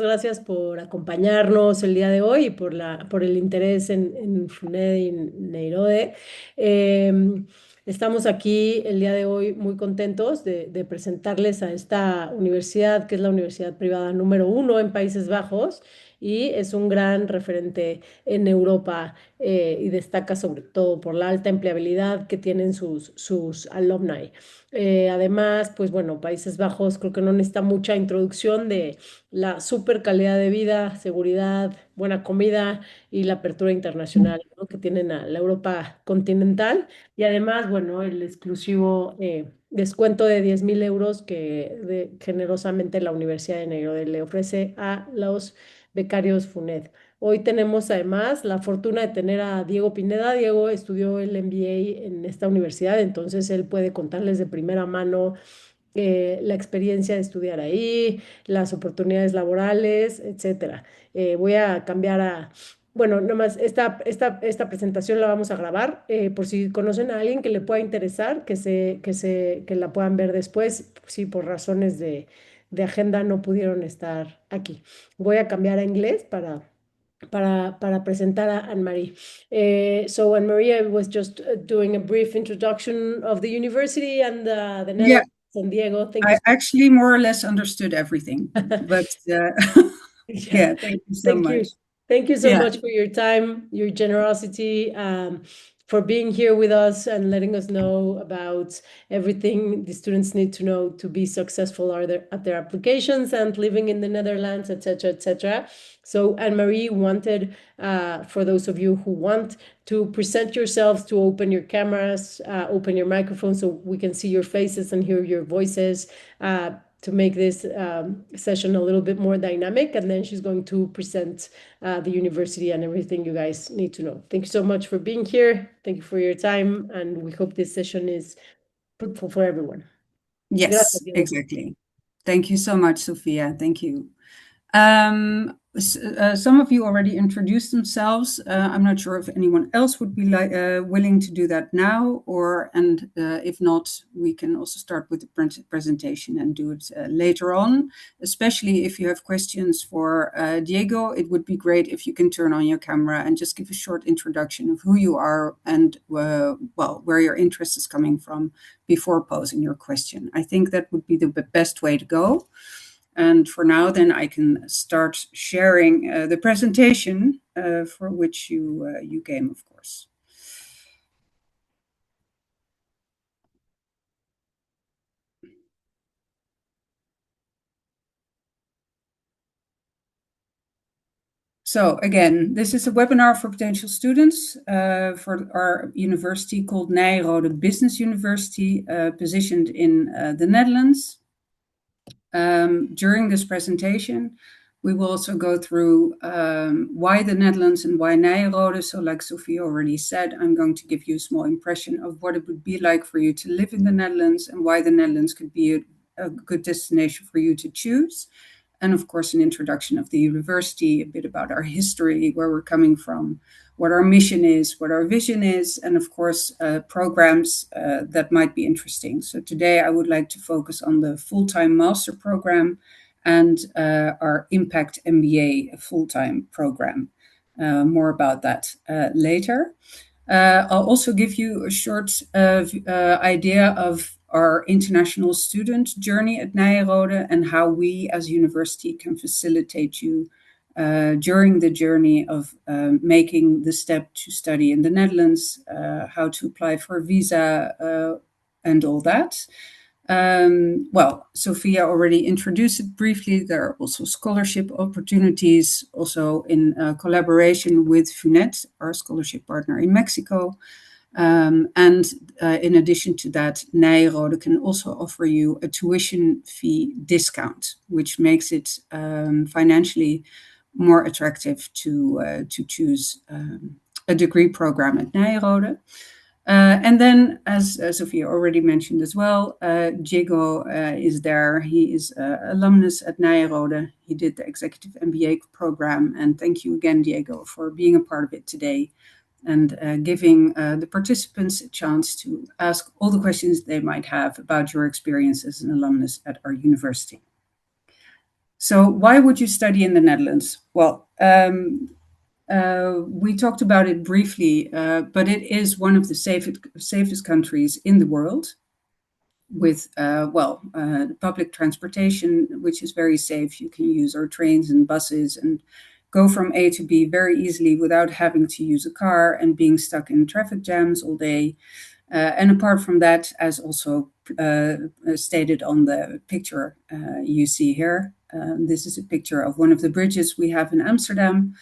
gracias por acompañarnos el día de hoy y por el interés en FUNED y en Nyenrode. Estamos aquí el día de hoy muy contentos de presentarles a esta universidad, que es la universidad privada número uno en Países Bajos y es un gran referente en Europa y destaca sobre todo por la alta empleabilidad que tienen sus alumni. Además, pues bueno, Países Bajos creo que no necesita mucha introducción de la super calidad de vida, seguridad, buena comida y la apertura internacional, ¿no?, que tienen a la Europa continental. Y además, bueno, el exclusivo descuento de 10.000 euros que generosamente la Universidad de Nyenrode le ofrece a los becarios FUNED. Hoy tenemos además la fortuna de tener a Diego Pineda. Diego estudió el MBA en esta universidad, entonces él puede contarles de primera mano la experiencia de estudiar ahí, las oportunidades laborales, etcétera. Voy a cambiar bueno, nomás esta presentación la vamos a grabar por si conocen a alguien que le pueda interesar, que la puedan ver después, si por razones de agenda no pudieron estar aquí. Voy a cambiar a inglés para presentar a Anne-Marie. So Anne-Marie, I was just doing a brief introduction of the university and the Yeah, Netherlands. San Diego, thank you. I actually more or less understood everything, but Yeah, yeah, thank you so thank much. you. Thank you so Yeah, much for your time, your generosity, for being here with us and letting us know about everything the students need to know to be successful at their applications and living in the Netherlands, etc., etc. So Anne-Marie wanted, for those of you who want to present yourselves, to open your cameras, open your microphones so we can see your faces and hear your voices. To make this session a little bit more dynamic, and then she's going to present the university and everything you guys need to know. Thank you so much for being here. Thank you for your time, and we hope this session is fruitful for everyone. Gracias, yes, Diego. exactly. Thank you so much, Sophia. Thank you. Some of you already introduced themselves. I'm not sure if anyone else would be willing to do that now, and if not, we can also start with the presentation and do it later on. Especially if you have questions for Diego, it would be great if you can turn on your camera and just give a short introduction of who you are and where your interest is coming from before posing your question. I think that would be the best way to go. And for now, then I can start sharing the presentation for which you came, of course. So again, this is a webinar for potential students for our university called Nyenrode Business University, positioned in the Netherlands. During this presentation, we will also go through why the Netherlands and why Nyenrode. So like Sophie already said, I'm going to give you a small impression of what it would be like for you to live in the Netherlands and why the Netherlands could be a good destination for you to choose. And of course, an introduction of the university, a bit about our history, where we're coming from, what our mission is, what our vision is, and of course, programs that might be interesting. So today I would like to focus on the full-time master program and our Impact MBA full-time program. More about that later. I'll also give you a short idea of our international student journey at Nyenrode and how we as a university can facilitate you during the journey of making the step to study in the Netherlands, how to apply for a visa, and all that. Sophia already introduced it briefly. There are also scholarship opportunities, also in collaboration with FUNET, our scholarship partner in Mexico. In addition to that, Nyenrode can also offer you a tuition fee discount, which makes it financially more attractive to choose a degree program at Nyenrode. And then, as Sophia already mentioned as well, Diego is there. He is an alumnus at Nyenrode. He did the Executive MBA program. And thank you again, Diego, for being a part of it today and giving the participants a chance to ask all the questions they might have about your experience as an alumnus at our university. So why would you study in the Netherlands? Well, we talked about it briefly, but it is one of the safest countries in the world with, public transportation, which is very safe. You can use our trains and buses and go from A to B very easily without having to use a car and being stuck in traffic jams all day. And apart from that, as also stated on the picture you see here, this is a picture of one of the bridges we have in Amsterdam,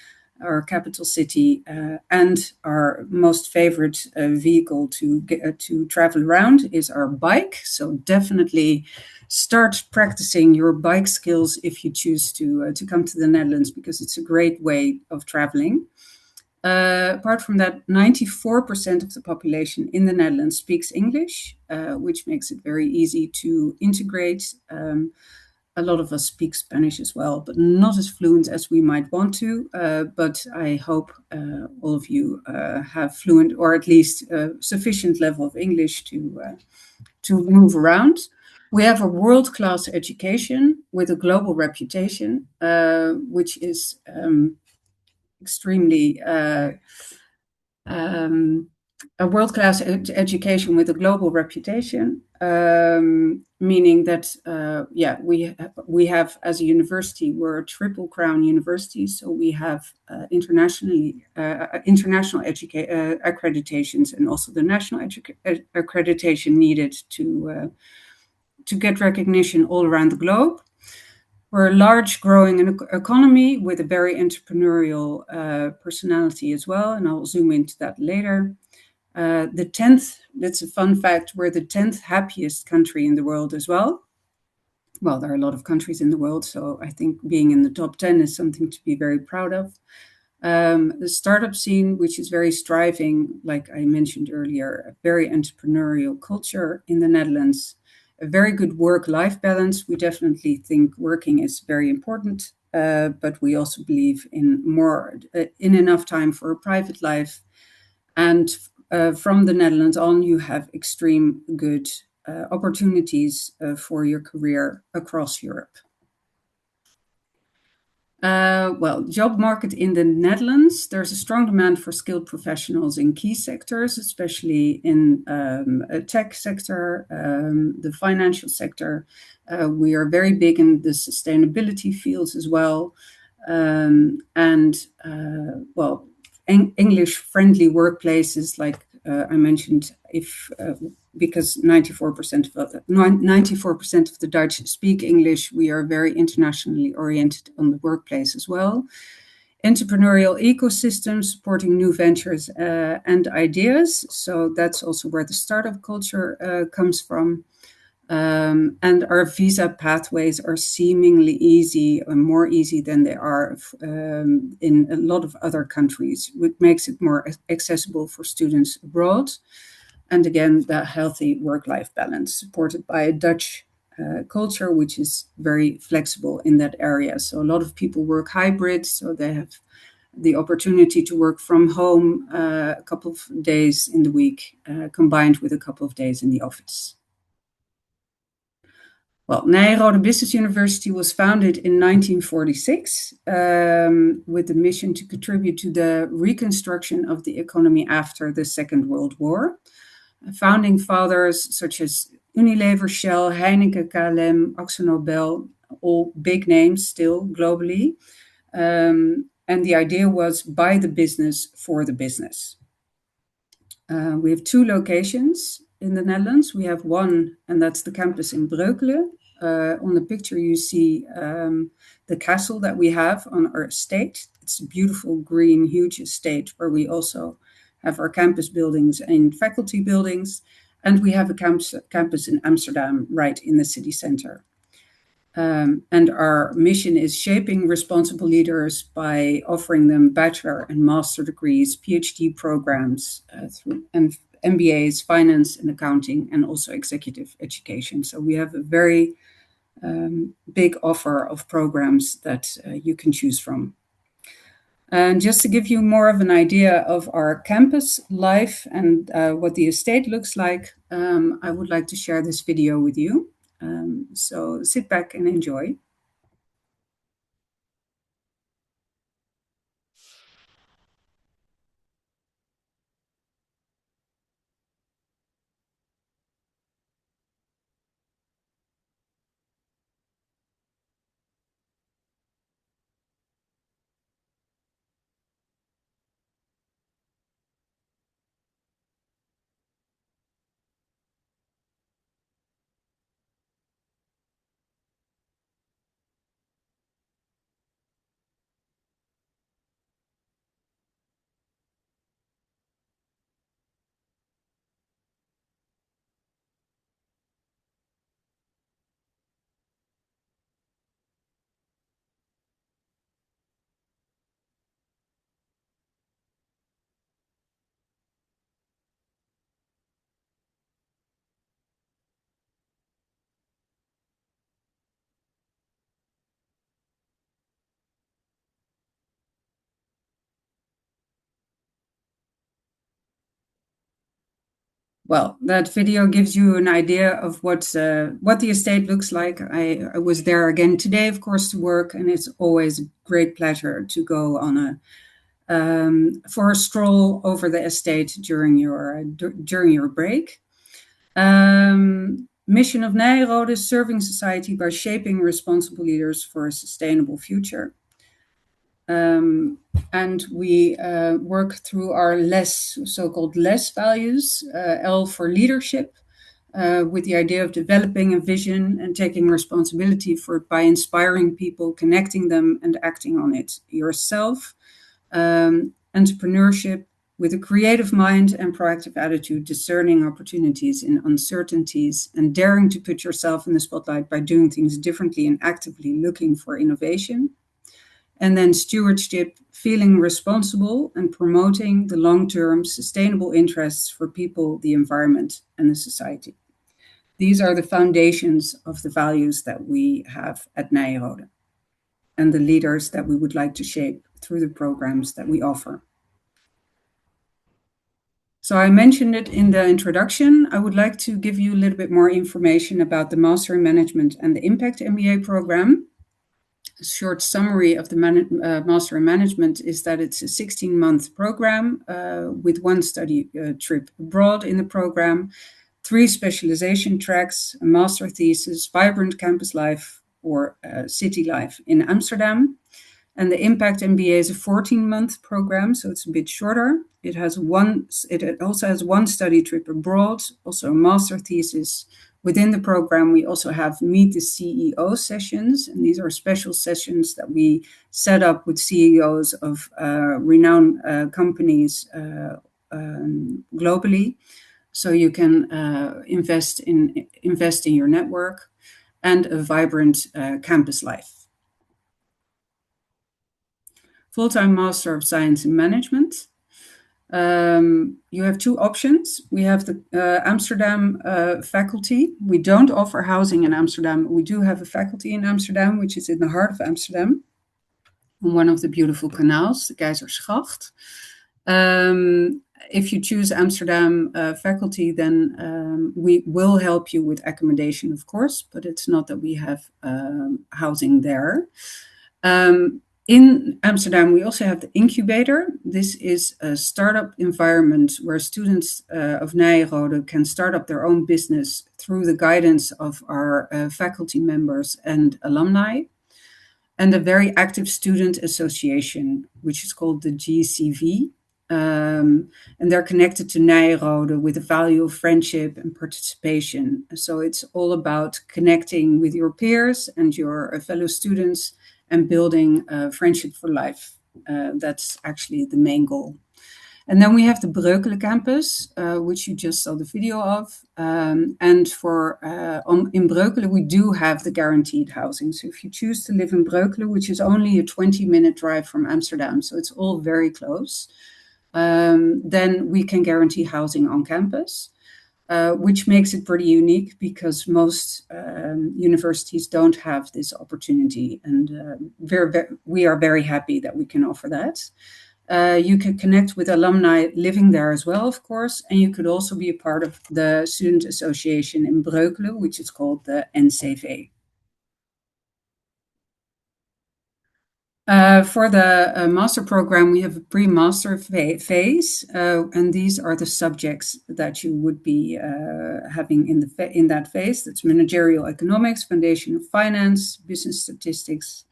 our capital city, and our most favorite vehicle to travel around is our bike. So definitely start practicing your bike skills if you choose to come to the Netherlands, because it's a great way of traveling. Apart from that, 94% of the population in the Netherlands speaks English, which makes it very easy to integrate. A lot of us speak Spanish as well, but not as fluent as we might want to. But I hope all of you have fluent or at least sufficient level of English to move around. We have a world-class education with a global reputation, which is extremely a world-class education with a global reputation, meaning that we have as a university, we're a triple crown university, so we have international accreditations and also the national accreditation needed to get recognition all around the globe. We're a large growing economy with a very entrepreneurial personality as well, and I'll zoom into that later. The 10th, that's a fun fact, we're the 10th happiest country in the world as well. Well, there are a lot of countries in the world, so I think being in the top 10 is something to be very proud of. The startup scene, which is very striving, like I mentioned earlier, a very entrepreneurial culture in the Netherlands, a very good work-life balance. We definitely think working is very important, but we also believe in enough time for a private life. And from the Netherlands on, you have extreme good opportunities for your career across Europe. Job market in the Netherlands, there's a strong demand for skilled professionals in key sectors, especially in a tech sector, the financial sector. We are very big in the sustainability fields as well. English-friendly workplaces, like I mentioned, because 94% of the Dutch speak English, we are very internationally oriented on the workplace as well. Entrepreneurial ecosystems supporting new ventures and ideas. So that's also where the startup culture comes from. And our visa pathways are seemingly easy, or more easy than they are in a lot of other countries, which makes it more accessible for students abroad. And again, the healthy work-life balance supported by a Dutch culture, which is very flexible in that area. So a lot of people work hybrid, so they have the opportunity to work from home a couple of days in the week, combined with a couple of days in the office. Well, Nyenrode Business University was founded in 1946 with the mission to contribute to the reconstruction of the economy after the Second World War. Founding fathers such as Unilever, Shell, Heineken, KLM, AkzoNobel, all big names still globally. And the idea was by the business for the business. We have two locations in the Netherlands. We have one, and that's the campus in Breukelen. On the picture, you see the castle that we have on our estate. It's a beautiful, green, huge estate where we also have our campus buildings and faculty buildings. And we have a campus in Amsterdam, right in the city center. And our mission is shaping responsible leaders by offering them bachelor and master degrees, PhD programs, and MBAs, finance and accounting, and also executive education. So we have a very big offer of programs that you can choose from. And just to give you more of an idea of our campus life and what the estate looks like, I would like to share this video with you. So sit back and enjoy. Well, that video gives you an idea of what the estate looks like. I was there again today, of course, to work, and it's always a great pleasure to go on for a stroll over the estate during your break. Mission of Nyenrode is serving society by shaping responsible leaders for a sustainable future. And we work through our so-called less values, L for leadership, with the idea of developing a vision and taking responsibility for it by inspiring people, connecting them, and acting on it yourself. Entrepreneurship with a creative mind and proactive attitude, discerning opportunities in uncertainties, and daring to put yourself in the spotlight by doing things differently and actively looking for innovation. And then stewardship, feeling responsible and promoting the long-term sustainable interests for people, the environment, and the society. These are the foundations of the values that we have at Nyenrode and the leaders that we would like to shape through the programs that we offer. So I mentioned it in the introduction. I would like to give you a little bit more information about the Master in Management and the Impact MBA program. A short summary of the Master in Management is that it's a 16-month program with one study trip abroad in the program, 3 specialization tracks, a master thesis, vibrant campus life or city life in Amsterdam. And the Impact MBA is a 14-month program, so it's a bit shorter. It also has one study trip abroad, also a master thesis. Within the program, we also have Meet the CEO sessions, and these are special sessions that we set up with CEOs of renowned companies globally. So you can invest in your network, and a vibrant campus life. Full-time Master of Science in Management. You have 2 options. We have the Amsterdam faculty. We don't offer housing in Amsterdam. We do have a faculty in Amsterdam, which is in the heart of Amsterdam, on one of the beautiful canals, the Keizersgracht. If you choose Amsterdam faculty, then we will help you with accommodation, of course, but it's not that we have housing there. In Amsterdam, we also have the incubator. This is a startup environment where students of Nyenrode can start up their own business through the guidance of our faculty members and alumni, and a very active student association, which is called the GCV. And they're connected to Nyenrode with the value of friendship and participation. So it's all about connecting with your peers and your fellow students and building friendship for life. That's actually the main goal. And then we have the Breukelen campus, which you just saw the video of. And in Breukelen, we do have the guaranteed housing. So if you choose to live in Breukelen, which is only a 20-minute drive from Amsterdam, so it's all very close, then we can guarantee housing on campus. Which makes it pretty unique because most universities don't have this opportunity, and we are very happy that we can offer that. You can connect with alumni living there as well, of course, and you could also be a part of the student association in Breukelen, which is called the NCV. For the master program, we have a pre-master phase, and these are the subjects that you would be having in that phase. That's managerial economics, foundation of finance, business statistics,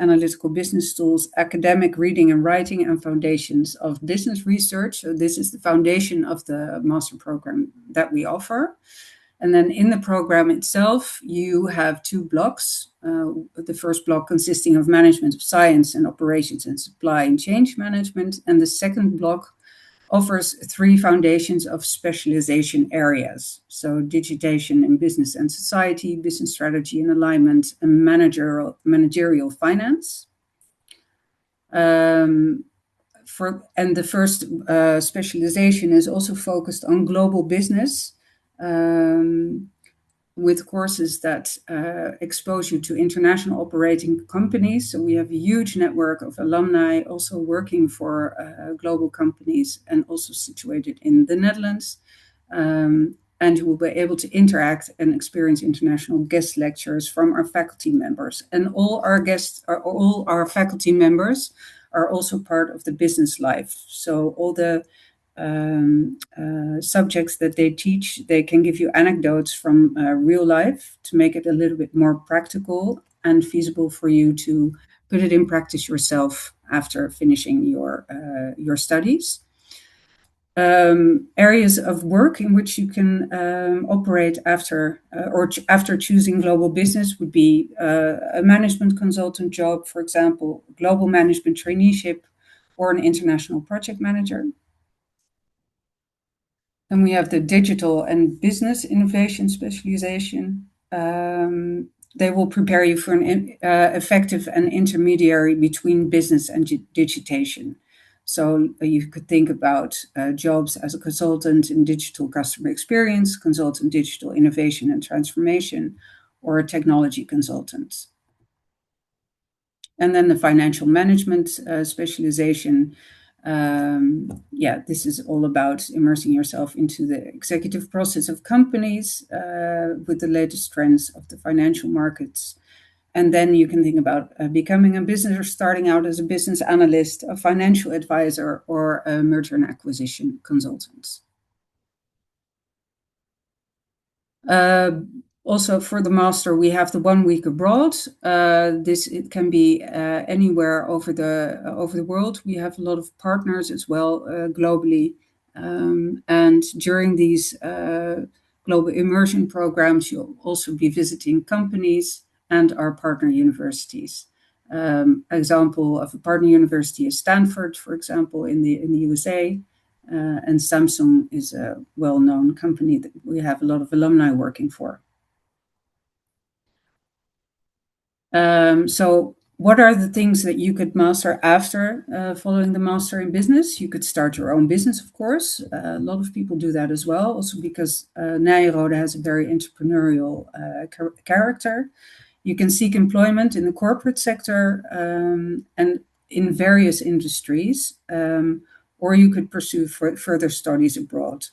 analytical business tools, academic reading and writing, and foundations of business research. So this is the foundation of the master program that we offer. And then in the program itself, you have 2 blocks. The first block consisting of management of science and operations and supply and change management. And the second block offers 3 foundations of specialization areas. So digitization in business and society, business strategy and alignment, and managerial finance. And the first specialization is also focused on global business, with courses that expose you to international operating companies. So we have a huge network of alumni also working for global companies and also situated in the Netherlands. And you will be able to interact and experience international guest lectures from our faculty members. And all our faculty members are also part of the business life. So all the subjects that they teach, they can give you anecdotes from real life to make it a little bit more practical and feasible for you to put it in practice yourself after finishing your studies. Areas of work in which you can operate after choosing global business would be a management consultant job, for example, global management traineeship, or an international project manager. Then we have the digital and business innovation specialization. They will prepare you for an effective and intermediary between business and digitation. So you could think about jobs as a consultant in digital customer experience, consultant digital innovation and transformation, or a technology consultant. And then the financial management specialization. This is all about immersing yourself into the executive process of companies with the latest trends of the financial markets. And then you can think about becoming a business or starting out as a business analyst, a financial advisor, or a merger and acquisition consultant. Also, for the master, we have the 1 week abroad. It can be anywhere over the world. We have a lot of partners as well globally, and during these global immersion programs, you'll also be visiting companies and our partner universities. Example of a partner university is Stanford, for example, in the USA. And Samsung is a well-known company that we have a lot of alumni working for. So what are the things that you could master after following the master in business? You could start your own business, of course. A lot of people do that as well, also because Nyenrode has a very entrepreneurial character. You can seek employment in the corporate sector and in various industries, or you could pursue further studies abroad.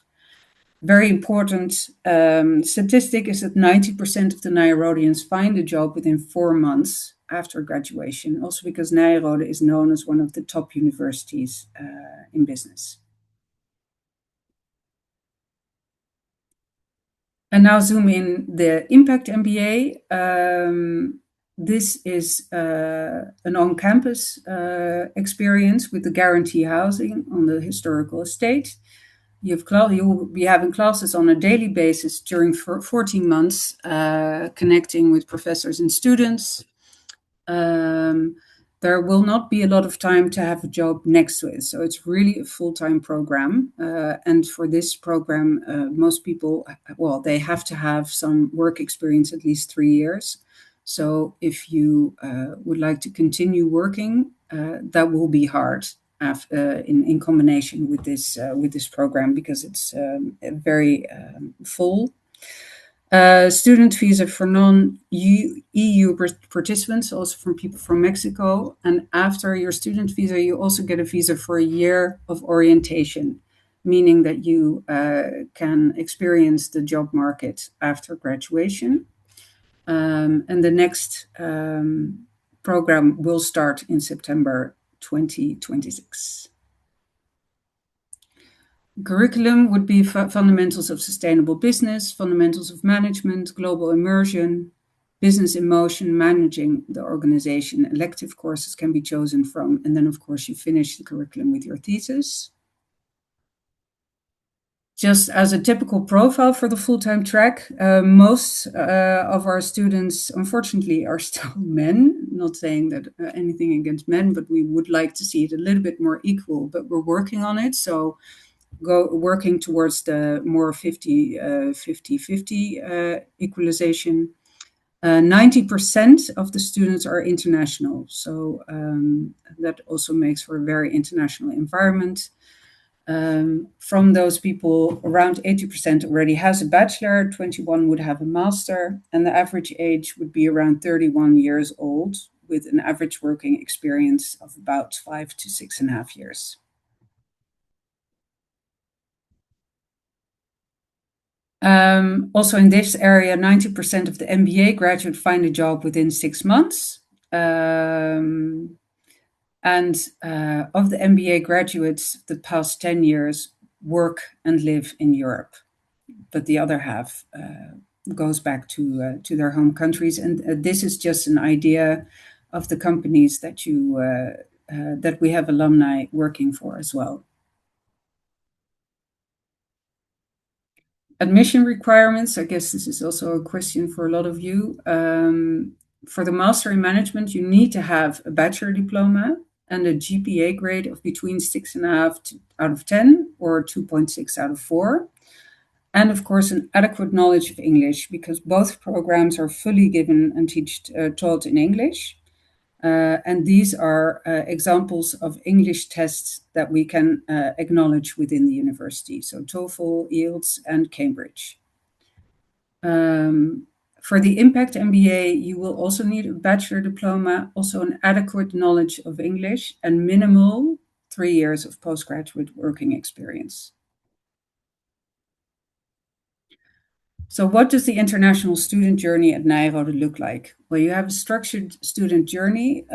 Very important statistic is that 90% of the Nyenrodeans find a job within 4 months after graduation, also because Nyenrode is known as one of the top universities in business. And now zoom in the Impact MBA. This is an on-campus experience with the guarantee housing on the historical estate. You will be having classes on a daily basis during 14 months, connecting with professors and students. There will not be a lot of time to have a job next to it. So it's really a full-time program. And for this program, most people, they have to have some work experience, at least 3 years. So if you would like to continue working, that will be hard in combination with this program, because it's very full. Student visa for non-EU participants, also from people from Mexico. And after your student visa, you also get a visa for a year of orientation, meaning that you can experience the job market after graduation. And the next program will start in September 2026. Curriculum would be fundamentals of sustainable business, fundamentals of management, global immersion, business in motion, managing the organization. Elective courses can be chosen from, and then of course you finish the curriculum with your thesis. Just as a typical profile for the full-time track, most of our students, unfortunately, are still men. Not saying that anything against men, but we would like to see it a little bit more equal, but we're working on it. So working towards the more 50-50 equalization. 90% of the students are international. So that also makes for a very international environment. From those people, around 80% already has a bachelor, 21 would have a master, and the average age would be around 31 years old, with an average working experience of about 5 to 6.5 years. Also in this area, 90% of the MBA graduates find a job within 6 months. And of the MBA graduates, the past 10 years work and live in Europe, but the other half goes back to their home countries. And this is just an idea of the companies that we have alumni working for as well. Admission requirements, I guess this is also a question for a lot of you. For the Master in Management, you need to have a bachelor diploma and a GPA grade of between 6.5 out of 10 or 2.6 out of 4. And of course, an adequate knowledge of English, because both programs are fully given and taught in English. And these are examples of English tests that we can acknowledge within the university. So TOEFL, IELTS, and Cambridge. For the Impact MBA, you will also need a bachelor diploma, also an adequate knowledge of English, and minimal 3 years of postgraduate working experience. So what does the international student journey at Nyenrode look like? Well, you have a structured student journey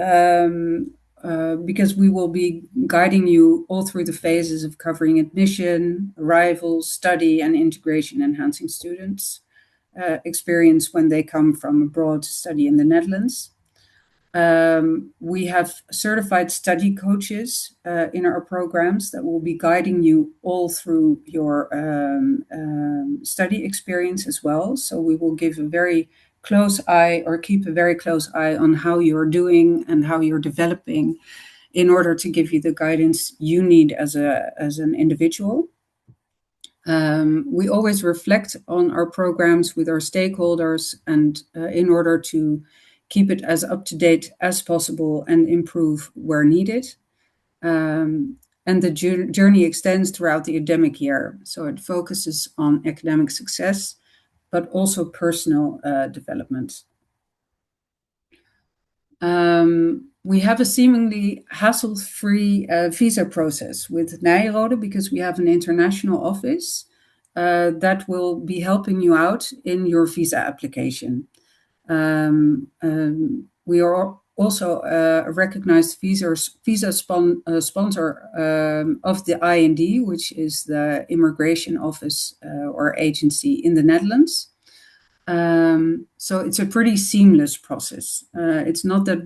because we will be guiding you all through the phases of covering admission, arrival, study, and integration, enhancing students' experience when they come from abroad to study in the Netherlands. We have certified study coaches in our programs that will be guiding you all through your study experience as well. So we will give a very close eye or keep a very close eye on how you're doing and how you're developing in order to give you the guidance you need as an individual. We always reflect on our programs with our stakeholders and in order to keep it as up to date as possible and improve where needed. And the journey extends throughout the academic year. So it focuses on academic success, but also personal development. We have a seemingly hassle-free visa process with Nyenrode because we have an international office that will be helping you out in your visa application. We are also a recognized visa sponsor of the IND, which is the immigration office or agency in the Netherlands. So it's a pretty seamless process. It's not that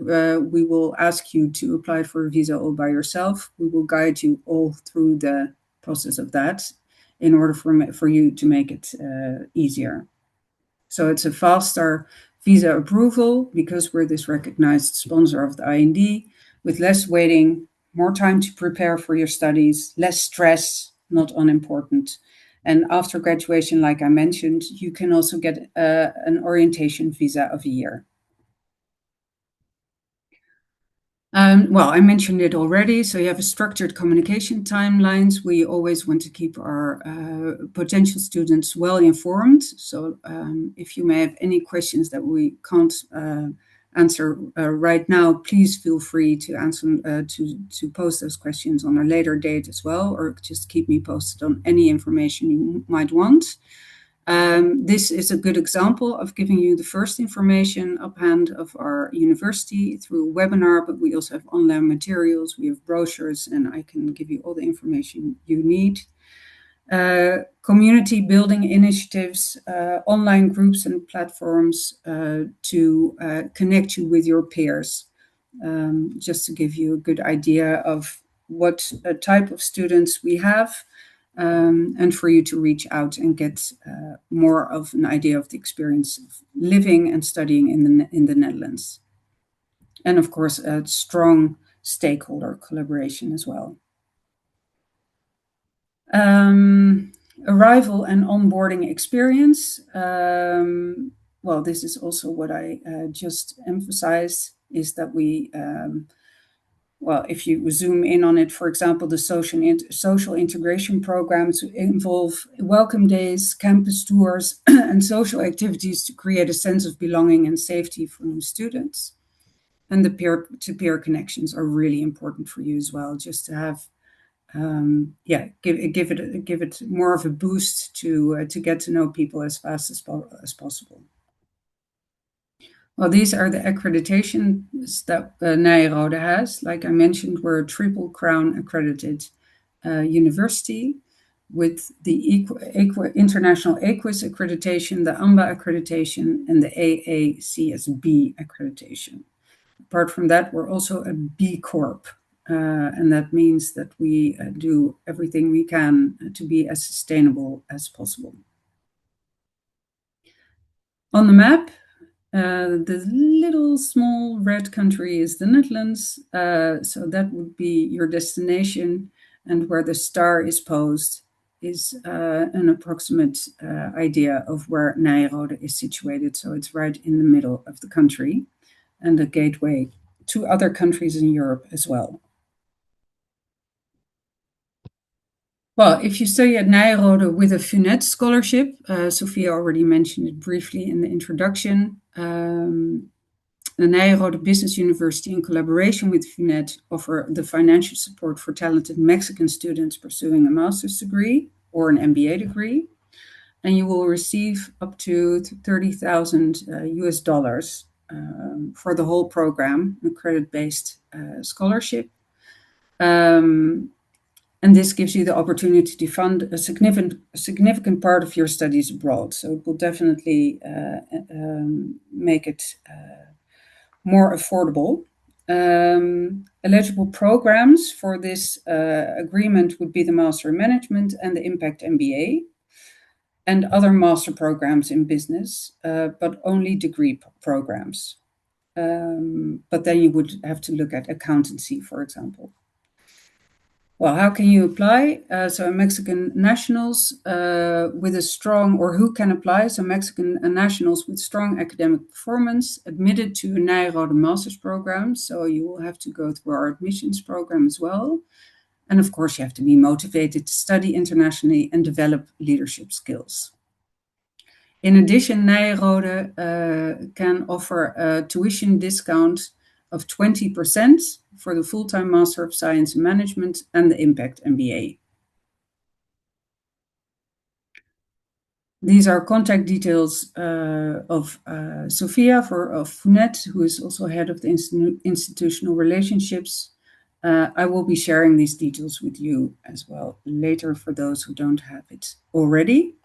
we will ask you to apply for a visa all by yourself. We will guide you all through the process of that in order for you to make it easier. So it's a faster visa approval because we're this recognized sponsor of the IND, with less waiting, more time to prepare for your studies, less stress, not unimportant. And after graduation, like I mentioned, you can also get an orientation visa of a year. Well, I mentioned it already. So you have a structured communication timelines. We always want to keep our potential students well informed. So if you may have any questions that we can't answer right now, please feel free to answer to post those questions on a later date as well, or just keep me posted on any information you might want. This is a good example of giving you the first information uphand of our university through a webinar, but we also have online materials, we have brochures, and I can give you all the information you need. Community building initiatives, online groups and platforms to connect you with your peers, just to give you a good idea of what type of students we have. And for you to reach out and get more of an idea of the experience of living and studying in the Netherlands. And of course, a strong stakeholder collaboration as well. Arrival and onboarding experience. Well, this is also what I just emphasized, is that we well, if you zoom in on it, for example, the social integration programs involve welcome days, campus tours, and social activities to create a sense of belonging and safety for new students. And the peer-to-peer connections are really important for you as well, just to have give it more of a boost to get to know people as fast as possible. Well, these are the accreditations that Nyenrode has. Like I mentioned, we're a Triple Crown accredited university with the International AQUIS accreditation, the AMBA accreditation, and the AACSB accreditation. Apart from that, we're also a B Corp, and that means that we do everything we can to be as sustainable as possible. On the map, the little small red country is the Netherlands, so that would be your destination, and where the star is posed is an approximate idea of where Nyenrode is situated. So it's right in the middle of the country and a gateway to other countries in Europe as well. Well, if you study at Nyenrode with a FUNET scholarship, Sophia already mentioned it briefly in the introduction. The Nyenrode Business University, in collaboration with FUNET, offer the financial support for talented Mexican students pursuing a master's degree or an MBA degree. And you will receive up to $30,000 US dollars for the whole program, a credit-based scholarship. And this gives you the opportunity to fund a significant part of your studies abroad. So it will definitely make it more affordable. Eligible programs for this agreement would be the Master in Management and the Impact MBA, and other master programs in business, but only degree programs. But then you would have to look at accountancy, for example. Well, how can you apply? So Mexican nationals with a strong, or who can apply? So Mexican nationals with strong academic performance admitted to a Nyenrode master's program. So you will have to go through our admissions program as well. And of course, you have to be motivated to study internationally and develop leadership skills. In addition, Nyenrode can offer a tuition discount of 20% for the full-time Master of Science in Management and the Impact MBA. These are contact details of Sophia of FUNET, who is also head of the institutional relationships. I will be sharing these details with you as well later for those who don't have it already.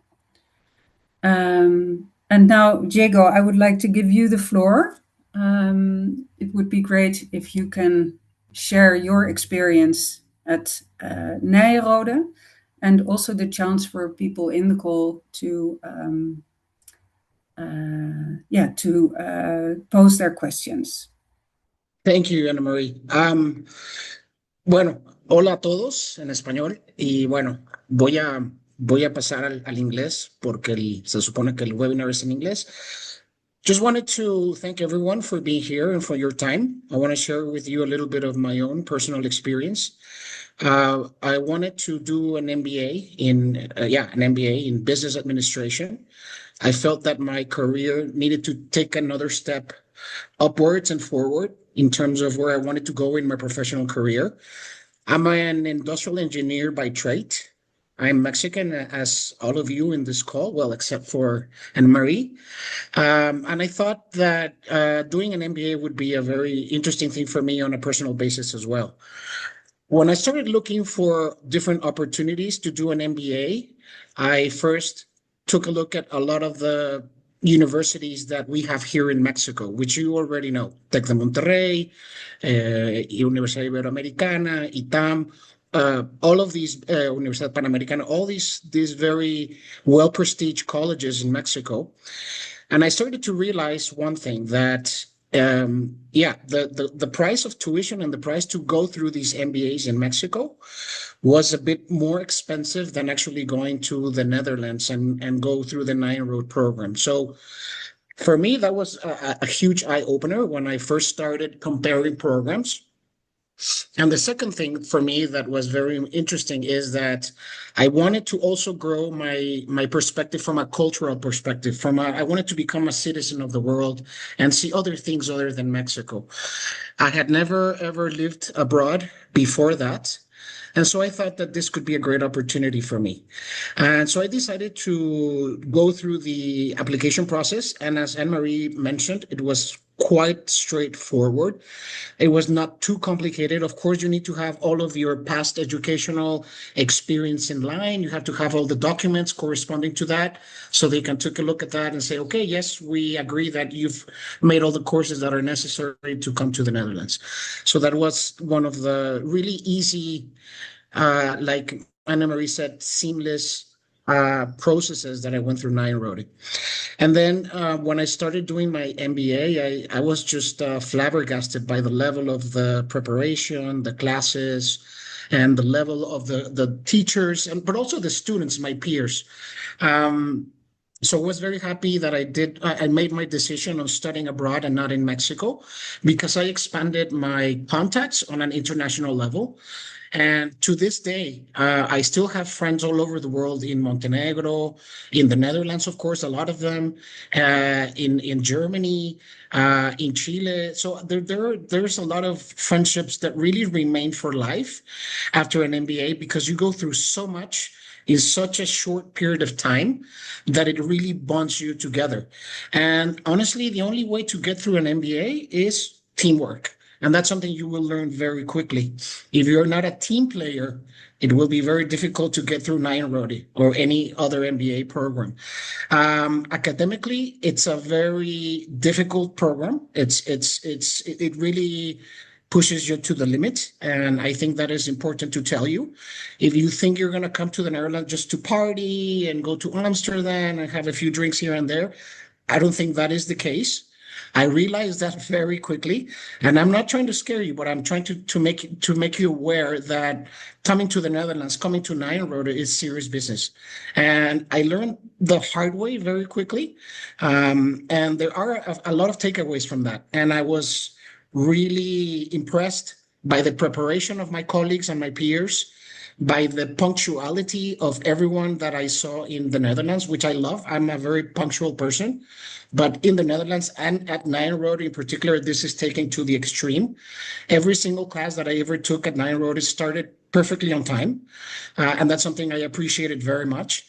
And now, Diego, I would like to give you the floor. It would be great if you can share your experience at Nyenrode, and also the chance for people in the call to pose their questions. Thank you, Ana Marie. Bueno, hola a todos en español, y bueno, voy a pasar al inglés porque se supone que el webinar es en inglés. Just wanted to thank everyone for being here and for your time. I want to share with you a little bit of my own personal experience. I wanted to do an MBA in business administration. I felt that my career needed to take another step upwards and forward in terms of where I wanted to go in my professional career. I'm an industrial engineer by trade. I'm Mexican, as all of you in this call, well, except for Anne Marie. And I thought that doing an MBA would be a very interesting thing for me on a personal basis as well. When I started looking for different opportunities to do an MBA, I first took a look at a lot of the universities that we have here in Mexico, which you already know: Tec de Monterrey, Universidad Iberoamericana, ITAM, all of these, Universidad Panamericana, all these very well-prestiged colleges in Mexico. And I started to realize one thing, that the price of tuition and the price to go through these MBAs in Mexico was a bit more expensive than actually going to the Netherlands and go through the Nyenrode program. So for me, that was a huge eye-opener when I first started comparing programs. And the second thing for me that was very interesting is that I wanted to also grow my perspective from a cultural perspective. I wanted to become a citizen of the world and see other things other than Mexico. I had never ever lived abroad before that. And so I thought that this could be a great opportunity for me. And so I decided to go through the application process. And as Anne-Marie mentioned, it was quite straightforward. It was not too complicated. Of course, you need to have all of your past educational experience in line. You have to have all the documents corresponding to that so they can take a look at that and say, okay, yes, we agree that you've made all the courses that are necessary to come to the Netherlands. So that was one of the really easy, like Anna-Marie said, seamless processes that I went through Nyenrode. And then when I started doing my MBA, I was just flabbergasted by the level of the preparation, the classes, and the level of the teachers, but also the students, my peers. So I was very happy that I made my decision on studying abroad and not in Mexico because I expanded my contacts on an international level. And to this day, I still have friends all over the world in Montenegro, in the Netherlands, of course, a lot of them, in Germany, in Chile. So there's a lot of friendships that really remain for life after an MBA because you go through so much in such a short period of time that it really bonds you together. And honestly, the only way to get through an MBA is teamwork. And that's something you will learn very quickly. If you're not a team player, it will be very difficult to get through Nyenrode or any other MBA program. Academically, it's a very difficult program. It really pushes you to the limit. And I think that is important to tell you. If you think you're going to come to the Netherlands just to party and go to Amsterdam and have a few drinks here and there, I don't think that is the case. I realized that very quickly, and I'm not trying to scare you, but I'm trying to make you aware that coming to the Netherlands, coming to Nyenrode is serious business. And I learned the hard way very quickly, and there are a lot of takeaways from that. And I was really impressed by the preparation of my colleagues and my peers, by the punctuality of everyone that I saw in the Netherlands, which I love. I'm a very punctual person, but in the Netherlands and at Nyenrode in particular, this is taken to the extreme. Every single class that I ever took at Nyenrode started perfectly on time, and that's something I appreciated very much.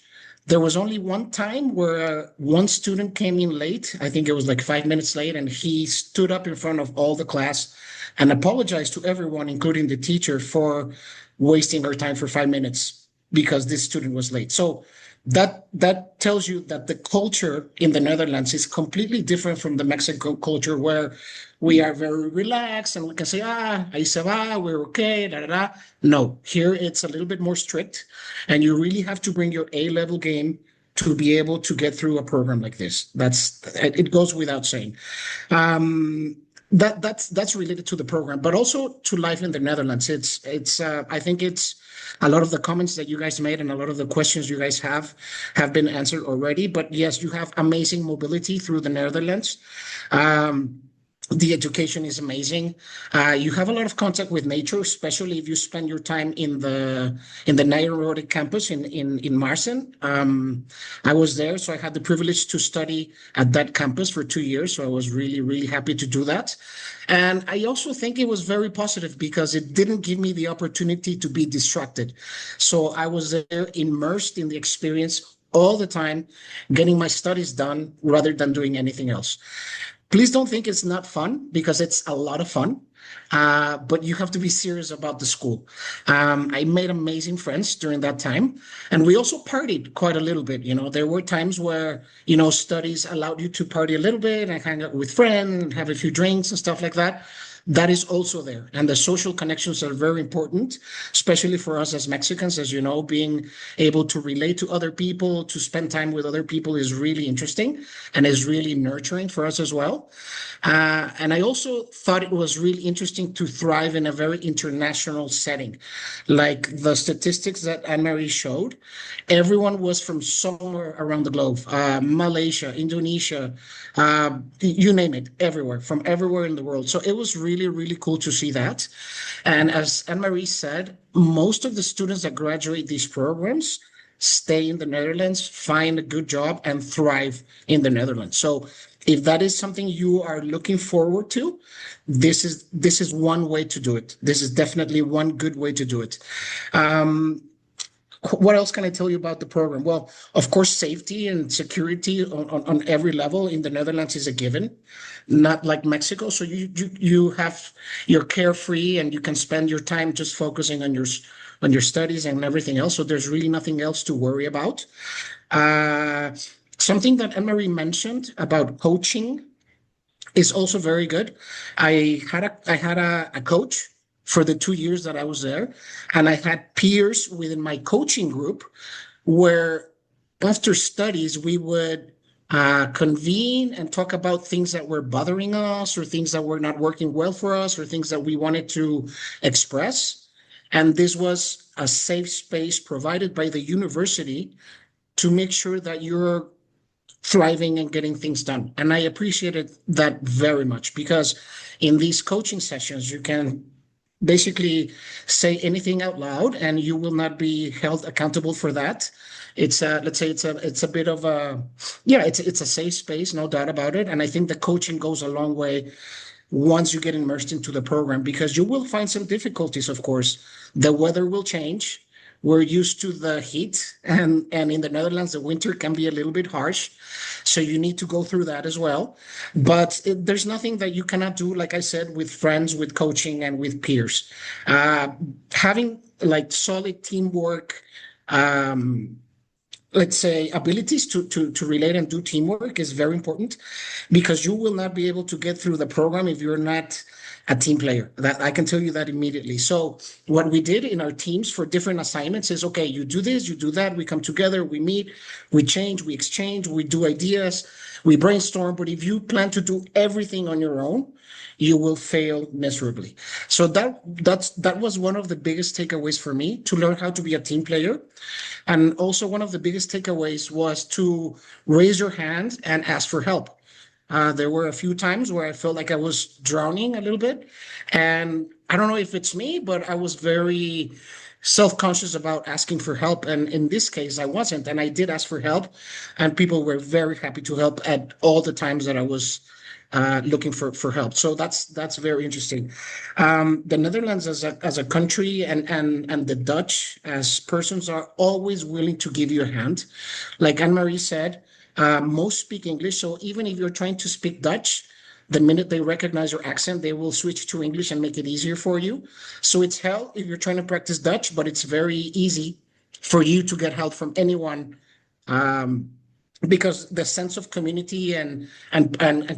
There was only one time where one student came in late. I think it was like 5 minutes late, and he stood up in front of all the class and apologized to everyone, including the teacher, for wasting our time for 5 minutes because this student was late. So that tells you that the culture in the Netherlands is completely different from the Mexico culture, where we are very relaxed and we can say, ahí se va, we're okay, da, da, da. No, here it's a little bit more strict, and you really have to bring your A-level game to be able to get through a program like this. It goes without saying. That's related to the program, but also to life in the Netherlands. I think it's a lot of the comments that you guys made and a lot of the questions you guys have been answered already. But yes, you have amazing mobility through the Netherlands. The education is amazing. You have a lot of contact with nature, especially if you spend your time in the Nyenrode campus in Maarsen. I was there, so I had the privilege to study at that campus for 2 years. So I was really, really happy to do that. And I also think it was very positive because it didn't give me the opportunity to be distracted. So I was there immersed in the experience all the time, getting my studies done rather than doing anything else. Please don't think it's not fun, because it's a lot of fun, but you have to be serious about the school. I made amazing friends during that time, and we also partied quite a little bit. There were times where, studies allowed you to party a little bit and hang out with friends and have a few drinks and stuff like that. That is also there. And the social connections are very important, especially for us as Mexicans. As you know, being able to relate to other people, to spend time with other people is really interesting and is really nurturing for us as well. And I also thought it was really interesting to thrive in a very international setting. Like the statistics that Anne-Marie showed, everyone was from somewhere around the globe, Malaysia, Indonesia, you name it, from everywhere in the world. So it was really, really cool to see that. And as Anne-Marie said, most of the students that graduate these programs stay in the Netherlands, find a good job, and thrive in the Netherlands. So if that is something you are looking forward to, this is one way to do it. This is definitely one good way to do it. Um, what else can I tell you about the program? Well, of course, safety and security on every level in the Netherlands is a given, not like Mexico. So you're carefree and you can spend your time just focusing on your studies and everything else. So there's really nothing else to worry about. Uh, Something that Anne-Marie mentioned about coaching is also very good. I had a coach for the 2 years that I was there, and I had peers within my coaching group where after studies we would convene and talk about things that were bothering us or things that were not working well for us or things that we wanted to express. And this was a safe space provided by the university to make sure that you're thriving and getting things done. And I appreciated that very much because in these coaching sessions, you can basically say anything out loud and you will not be held accountable for that. It's let's say it's a bit of a, yeah, it's a safe space, no doubt about it. And I think the coaching goes a long way once you get immersed into the program, because you will find some difficulties, of course. The weather will change. We're used to the heat, and in the Netherlands, the winter can be a little bit harsh. So you need to go through that as well. But there's nothing that you cannot do, like I said, with friends, with coaching, and with peers. Having like solid teamwork, um, let's say abilities to relate and do teamwork is very important, because you will not be able to get through the program if you're not a team player. That I can tell you that immediately. So what we did in our teams for different assignments is, okay, you do this, you do that, we come together, we meet, we change, we exchange, we do ideas, we brainstorm. But if you plan to do everything on your own, you will fail miserably. So that was one of the biggest takeaways for me, to learn how to be a team player. And also one of the biggest takeaways was to raise your hand and ask for help. There were a few times where I felt like I was drowning a little bit. And I don't know if it's me, but I was very self-conscious about asking for help. And in this case, I wasn't. And I did ask for help. And people were very happy to help at all the times that I was looking for help. So that's very interesting. The Netherlands as a country and the Dutch as persons are always willing to give you a hand. Like Anne-Marie said, most speak English. So even if you're trying to speak Dutch, the minute they recognize your accent, they will switch to English and make it easier for you. So it's hell if you're trying to practice Dutch, but it's very easy for you to get help from anyone. Um, because the sense of community and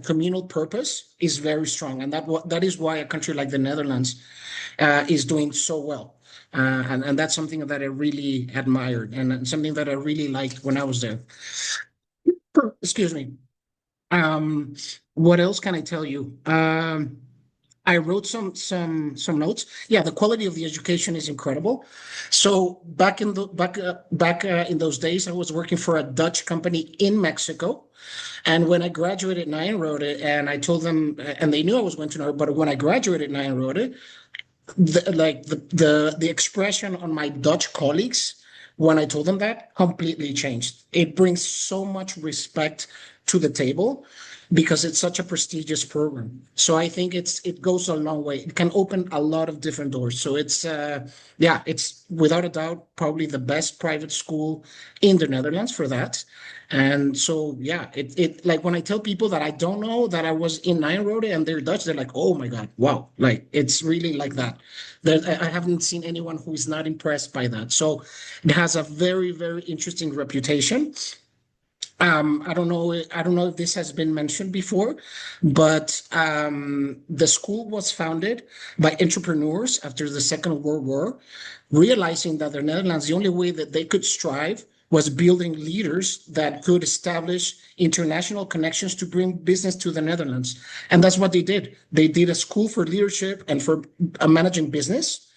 communal purpose is very strong, and that is why a country like the Netherlands is doing so well, and that's something that I really admired and something that I really liked when I was there. Excuse me. Um, what else can I tell you? I wrote some notes. Yeah, the quality of the education is incredible. So back in those days, I was working for a Dutch company in Mexico, and when I graduated Nyenrode, and I told them, and they knew I was going to Nyenrode, but when I graduated Nyenrode, the expression on my Dutch colleagues when I told them that completely changed. It brings so much respect to the table because it's such a prestigious program. So I think it goes a long way. It can open a lot of different doors. So it's without a doubt probably the best private school in the Netherlands for that. And so yeah, it like when I tell people that I don't know that I was in Nyenrode and they're Dutch, they're like, oh my God, wow, like it's really like that. I haven't seen anyone who is not impressed by that. So it has a very, very interesting reputation. I don't know if this has been mentioned before, but the school was founded by entrepreneurs after the Second World War, realizing that the Netherlands, the only way that they could strive was building leaders that could establish international connections to bring business to the Netherlands. And that's what they did. They did a school for leadership and for managing business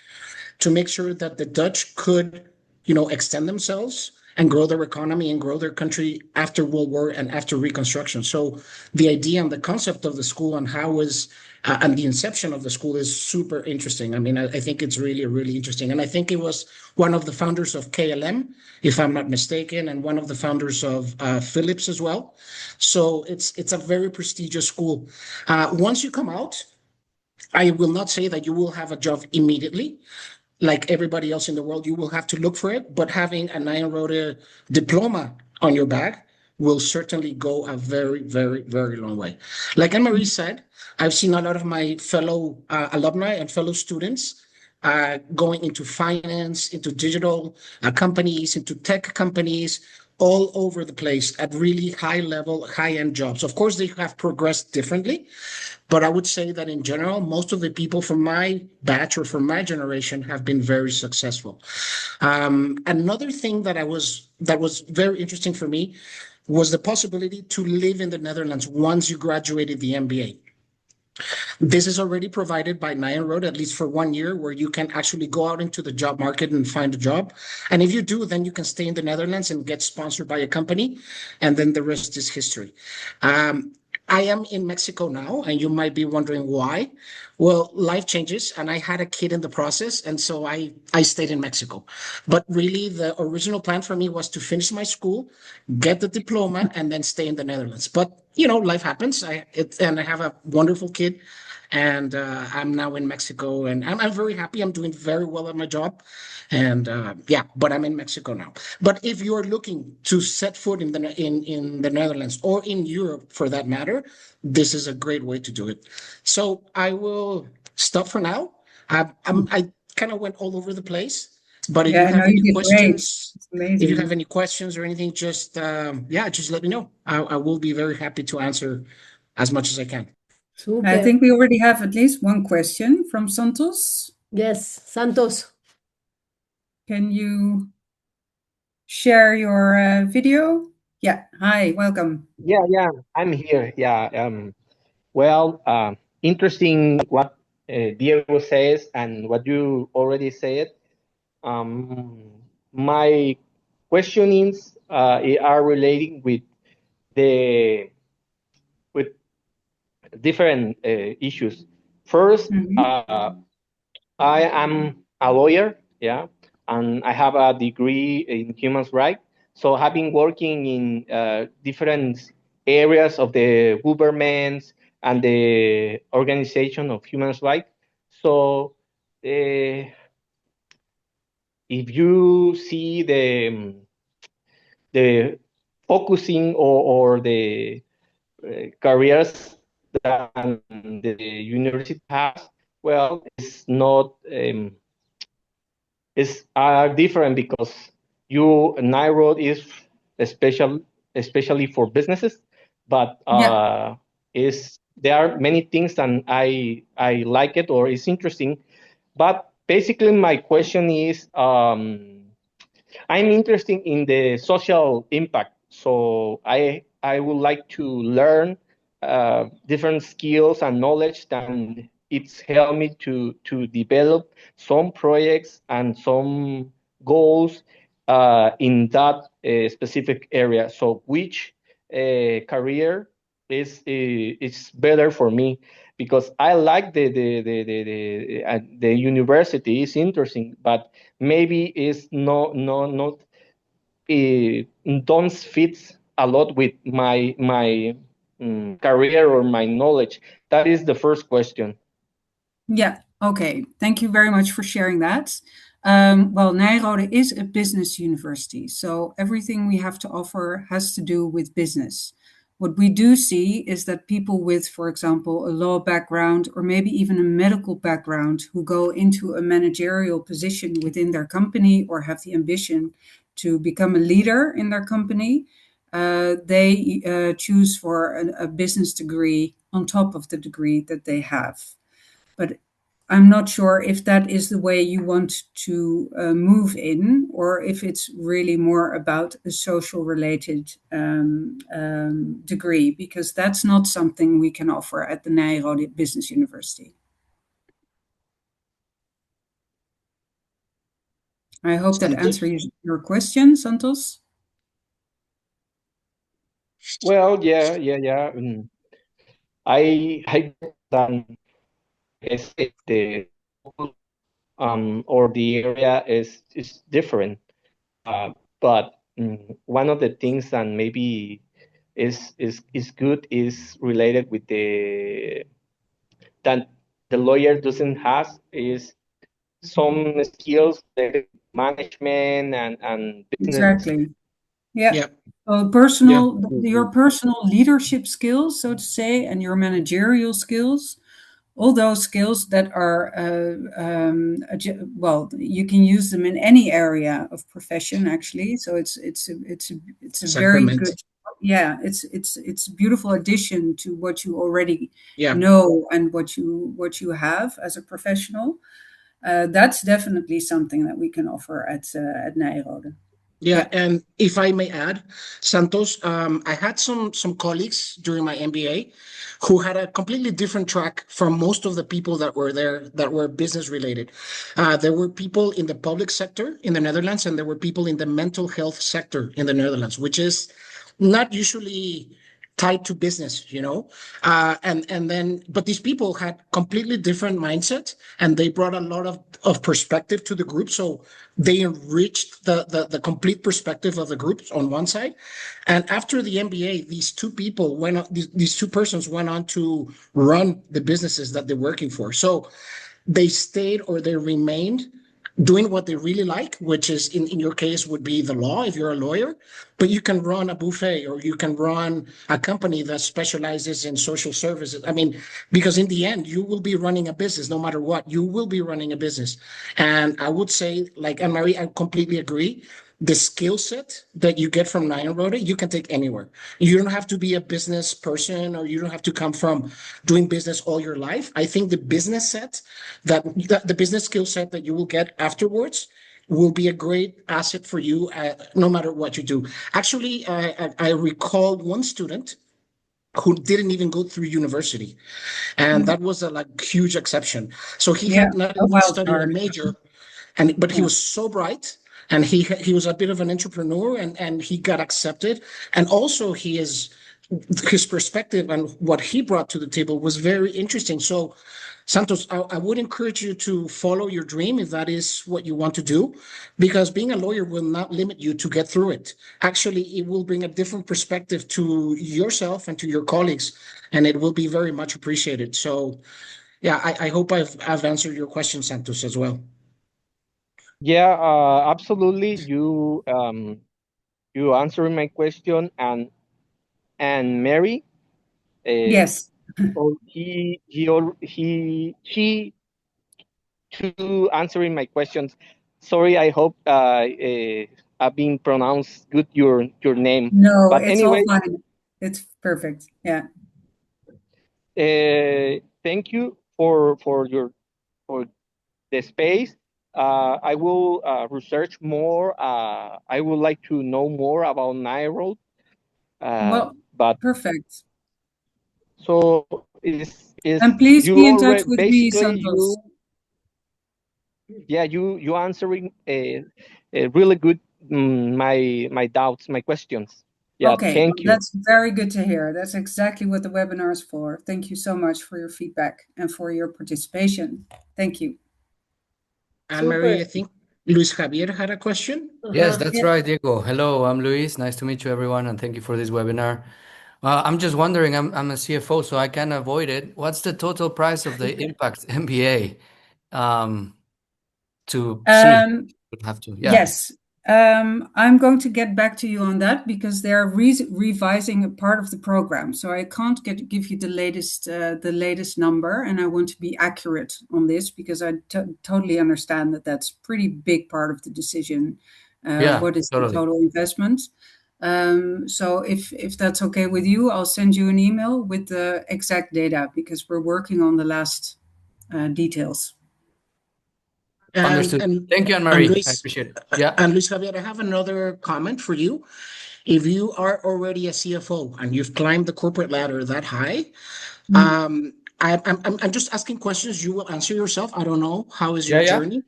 to make sure that the Dutch could, extend themselves and grow their economy and grow their country after World War and after Reconstruction. So the idea and the concept of the school and how is and the inception of the school is super interesting. I mean, I think it's really, really interesting. And I think it was one of the founders of KLM, if I'm not mistaken, and one of the founders of Philips as well. So it's a very prestigious school. Once you come out, I will not say that you will have a job immediately. Like everybody else in the world, you will have to look for it. But having a Nyenrode diploma on your back will certainly go a very, very, very long way. Like Anne-Marie said, I've seen a lot of my fellow alumni and fellow students going into finance, into digital companies, into tech companies, all over the place at really high level, high end jobs. Of course, they have progressed differently, but I would say that in general, most of the people from my batch or from my generation have been very successful. Another thing that was very interesting for me was the possibility to live in the Netherlands once you graduated the MBA. This is already provided by Nyenrode, at least for 1 year, where you can actually go out into the job market and find a job. And if you do, then you can stay in the Netherlands and get sponsored by a company, and then the rest is history. I am in Mexico now, and you might be wondering why. Well, life changes, and I had a kid in the process, and so I stayed in Mexico. But really, the original plan for me was to finish my school, get the diploma, and then stay in the Netherlands. But you know, life happens. And I have a wonderful kid, and I'm now in Mexico, and I'm very happy. I'm doing very well at my job, and yeah, but I'm in Mexico now. But if you're looking to set foot in the Netherlands or in Europe for that matter, this is a great way to do it. So I will stop for now. I kind of went all over the place, but if you Yeah, no, have you any did great. questions, It's if you have amazing. any questions or anything, just yeah, just let me know. I will be very happy to answer as much as I can. I Super. think we already have at least one question from Santos. Yes, Santos. Can you share your video? Yeah. Hi, welcome. Yeah, I'm here. Yeah. Well, interesting what Diego says and what you already said. Um, my questionings are relating the with different issues. First, Mhm. I am a lawyer, yeah, and I have a degree in human rights. So I've been working in different areas of the government and the organization of human rights. So if you see the focusing or the careers that the university has, well, it's not. Is are different because you Nyenrode is special, especially for businesses, but Yeah. is there are many things and I like it or it's interesting, but basically my question is I'm interested in the social impact, so I would like to learn different skills and knowledge that it's helped me to develop some projects and some goals in that specific area. So which career is better for me? Because I like the university is interesting, but maybe it's not don't fit a lot with my career or my knowledge. That is the first question. Yeah. Okay. Thank you very much for sharing that. Well, Nyenrode is a business university, so everything we have to offer has to do with business. What we do see is that people with, for example, a law background or maybe even a medical background who go into a managerial position within their company or have the ambition to become a leader in their company, they choose for a business degree on top of the degree that they have. But I'm not sure if that is the way you want to move in, or if it's really more about a social related degree, because that's not something we can offer at the Nyenrode Business University. I hope that Something. answers your question, Santos. Well, yeah. I done the or the area is different. But one of the things that maybe is good is related with the that the lawyer doesn't have is some skills related to management and business. Exactly. Yeah. Yeah, So yeah, your personal leadership skills, so to say, and your managerial skills, all those skills that are well, you can use them in any area of profession actually. So it's a very good, sacrament. yeah, it's a beautiful addition to what you already Yeah. know and what you have as a professional. That's definitely something that we can offer at Nyenrode. Yeah, Yeah. and if I may add, Santos, I had some colleagues during my MBA who had a completely different track from most of the people that were there that were business related. There were people in the public sector in the Netherlands, and there were people in the mental health sector in the Netherlands, which is not usually tied to business, you know. And then, but these people had completely different mindsets, and they brought a lot of perspective to the group. So they enriched the complete perspective of the group on one side. And after the MBA, these two people went on, these two persons went on to run the businesses that they're working for. So they stayed or they remained doing what they really like, which is in your case would be the law if you're a lawyer, but you can run a buffet or you can run a company that specializes in social services. I mean, because in the end, you will be running a business no matter what, you will be running a business. And I would say, like Anne-Marie, I completely agree. The skill set that you get from Nyenrode, you can take anywhere. You don't have to be a business person or you don't have to come from doing business all your life. I think the business set that the business skill set that you will get afterwards will be a great asset for you no matter what you do. Actually, I recall one student who didn't even go through university, and Mhm. that was a like huge exception. So he Yeah. had not A even wild studied a card. major, and but he Yeah. was so bright, and he was a bit of an entrepreneur, and he got accepted, and also he is his perspective and what he brought to the table was very interesting. So, Santos, I would encourage you to follow your dream if that is what you want to do, because being a lawyer will not limit you to get through it. Actually, it will bring a different perspective to yourself and to your colleagues, and it will be very much appreciated. So, yeah, I hope I've answered your question, Santos, as well. Yeah, absolutely. You answering my question, and Mary, uh, Yes. she to answering my questions. Sorry, I hope I've been pronounced good your name. No, But it's all anyway, fine. It's perfect. Yeah. thank you for your for the space. I will research more. I would like to know more about Nairo. Well, But perfect. so is And please you be in touch already with me, basically Santos. you answering really good my doubts, my questions. Yeah, Okay, well, thank you. that's very good to hear. That's exactly what the webinar is for. Thank you so much for your feedback and for your participation. Thank you. Anne Marie, I Súper. think Luis Javier had a question. Yes, Ajá. that's Yeah. right, Diego. Hello, I'm Luis. Nice to meet you, everyone, and thank you for this webinar. I'm just wondering, I'm a CFO, so I can avoid it. What's the total price of the Impact MBA? Um, to see, Um, would have to, yeah. Yes, I'm going to get back to you on that because they're revising a part of the program. So I can't give you the latest number, and I want to be accurate on this because I totally understand that that's pretty big part of the decision. Yeah, What is the totally. total investment? So if that's okay with you, I'll send you an email with the exact data because we're working on the last details. And Understood. and Thank you, and Anne-Marie. I Luis appreciate it. Yeah. and Luis Javier, I have another comment for you. If you are already a CFO and you've climbed the corporate ladder that high, Mm. um, I'm just asking questions you will answer yourself. I don't know how is Yeah, your yeah. journey,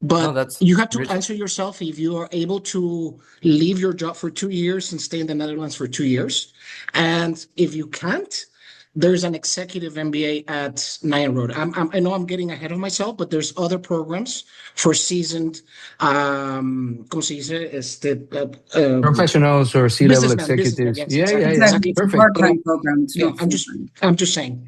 No, But that's you have to rich. answer yourself if you are able to leave your job for 2 years and stay in the Netherlands for 2 years. And if you can't, there's an executive MBA at Nyenrode. I know I'm getting ahead of myself, but there's other programs for seasoned, ¿cómo se dice? Professionals or C-level Businessman. executives. Yes, Yeah, exactly, yeah, yeah. Exactly. exactly. It's a Perfect. part-time program. It's Yeah, not full-time. I'm just saying.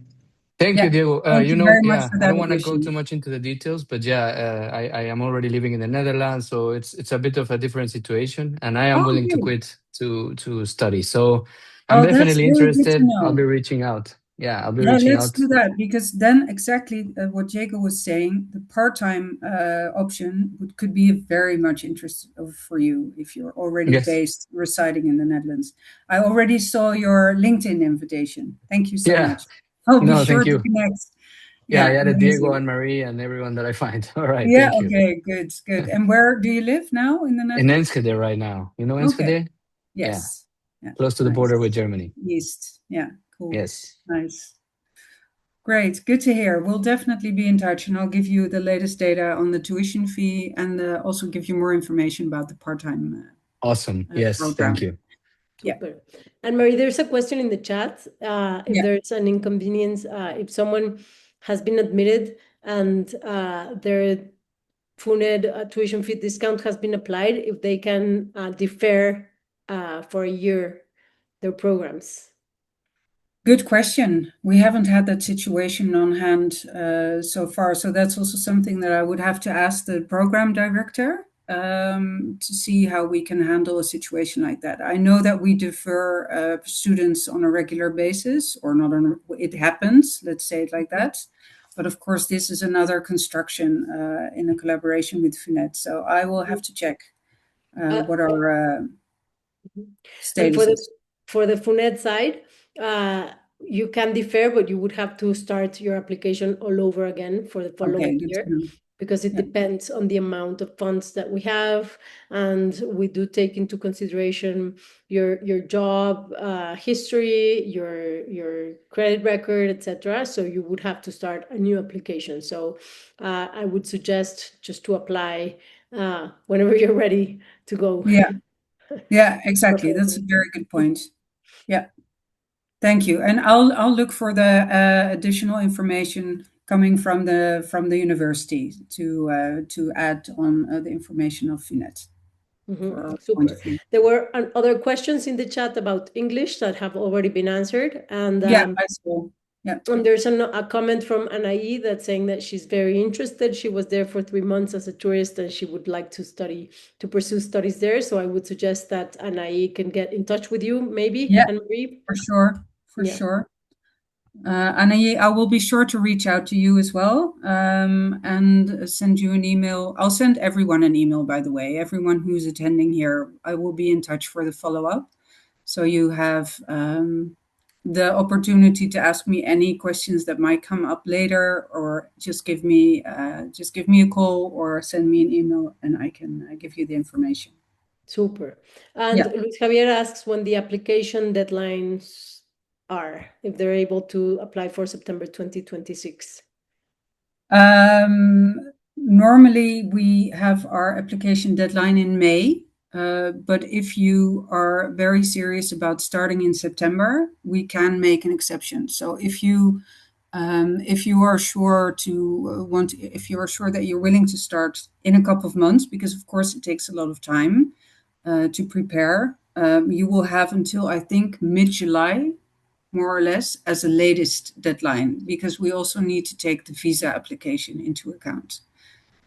Thank you, Yeah. Diego. Thank You you know, very much yeah, for I that don't want to go addition. too much into the details, but yeah, I am already living in the Netherlands, so it's a bit of a different situation, and I am Oh, willing to good. quit to study. So I'm Oh, that's definitely really good to interested. I'll know. be reaching out. Yeah, I'll be Yeah, reaching let's out. do that, because then exactly what Jacob was saying, the part-time option could be very much interest for you if you're already Yes. based, residing in the Netherlands. I already saw your LinkedIn invitation. Thank you so Yeah. much. I'll be No, sure thank to you. connect. Yeah, I Yeah, added Diego amazing. and Marie and everyone that I find. All right, Yeah, thank you. okay, good, good. And where do you live now in the In Netherlands? Enschede right now. You know Okay, Enschede? Yeah, yes. Yeah, close to the border with nice. Germany. East. Yeah, cool. Yes. Nice. Great, good to hear. We'll definitely be in touch, and I'll give you the latest data on the tuition fee, and also give you more information about the part-time Awesome. Yes, program. thank you. Yeah. Super. And Marie, there's a question in the chat. If Yeah. there's an inconvenience, if someone has been admitted and their FUNED tuition fee discount has been applied, if they can defer for a year their programs. Good question. We haven't had that situation on hand so far, so that's also something that I would have to ask the program director to see how we can handle a situation like that. I know that we defer students on a regular basis, or not on. It happens. Let's say it like that. But of course, this is another construction in a collaboration with FUNED. So I will have to check what our And status is. for the FUNED side, you can defer, but you would have to start your application all over again for the following Okay, good year, to know. because it Yeah. depends on the amount of funds that we have, and we do take into consideration your job history, your credit record, etc. So you would have to start a new application. So I would suggest just to apply whenever you're ready to go. Yeah. Yeah, exactly. That's a very good point. Yeah. Thank you. And I'll look for the additional information coming from the university to add on the information of FUNET for our point Super. of view. There were other questions in the chat about English that have already been answered. And Yeah, I saw. Yeah. and there's a comment from Anaí that's saying that she's very interested. She was there for 3 months as a tourist, and she would like to pursue studies there. So I would suggest that Anaí can get in touch with you, maybe. Yeah, And Marie. for sure. For Yeah. sure. Anaï, I will be sure to reach out to you as well, and send you an email. I'll send everyone an email, by the way. Everyone who's attending here, I will be in touch for the follow-up. So you have the opportunity to ask me any questions that might come up later, or just give me a call or send me an email, and I can give you the information. Super. And Luis Javier asks when the application deadlines are, if they're able to apply for September 2026. Normally we have our application deadline in May, but if you are very serious about starting in September, we can make an exception. So if you are sure if you are sure that you're willing to start in a couple of months, because of course it takes a lot of time to prepare, you will have until, I think, mid-July, more or less, as a latest deadline, because we also need to take the visa application into account.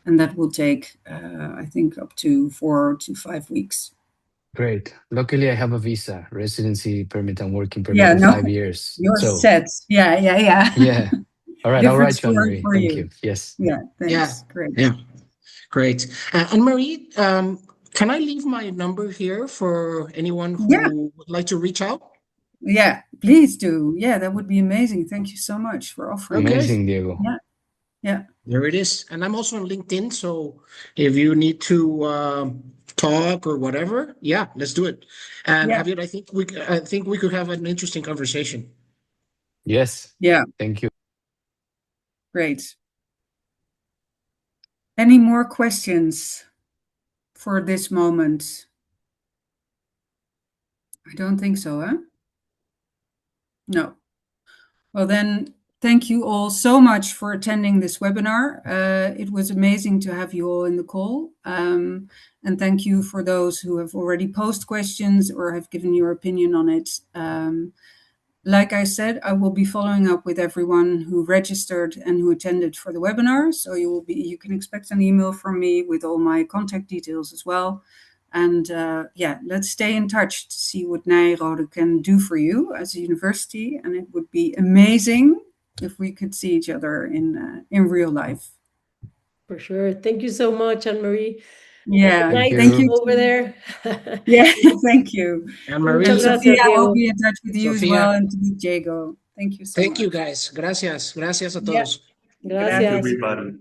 And that will take, I think, up to 4 to 5 weeks. Great. Luckily, I have a visa, residency permit and working permit of 5 years. You're So set. Yeah. yeah. All right, I'll write you, Different Marie. story for Thank you. you. Yes. Yeah, thanks. Yeah. Great. Yeah. Great. And Marie, can I leave my number here for anyone who would like to reach out? Yeah, please do. Yeah, that would be amazing. Thank you so much for offering. Okay. Amazing, Diego. Yeah. Yeah. There it is. And I'm also on LinkedIn. So if you need to talk or whatever, yeah, let's do it. And Yeah. Javier, I think we could have an interesting conversation. Yes. Yeah. Thank you. Great. Any more questions for this moment? I don't think so, huh? No. Well, then, thank you all so much for attending this webinar. It was amazing to have you all in the call. And thank you for those who have already posed questions or have given your opinion on it. Like I said, I will be following up with everyone who registered and who attended for the webinar. So you can expect an email from me with all my contact details as well. And yeah, let's stay in touch to see what Nyenrode can do for you as a university. And it would be amazing if we could see each other in real life. For sure. Thank you so much, Anne-Marie. Yeah, Night thank you. over there. Yeah, thank you. And Muchas Marie, Sophia, gracias, I will Diego. be in touch with you as Sophia. well, and to Diego. Thank you so Thank much. you, guys. Gracias. Gracias a Yeah. todos. Gracias. Everybody.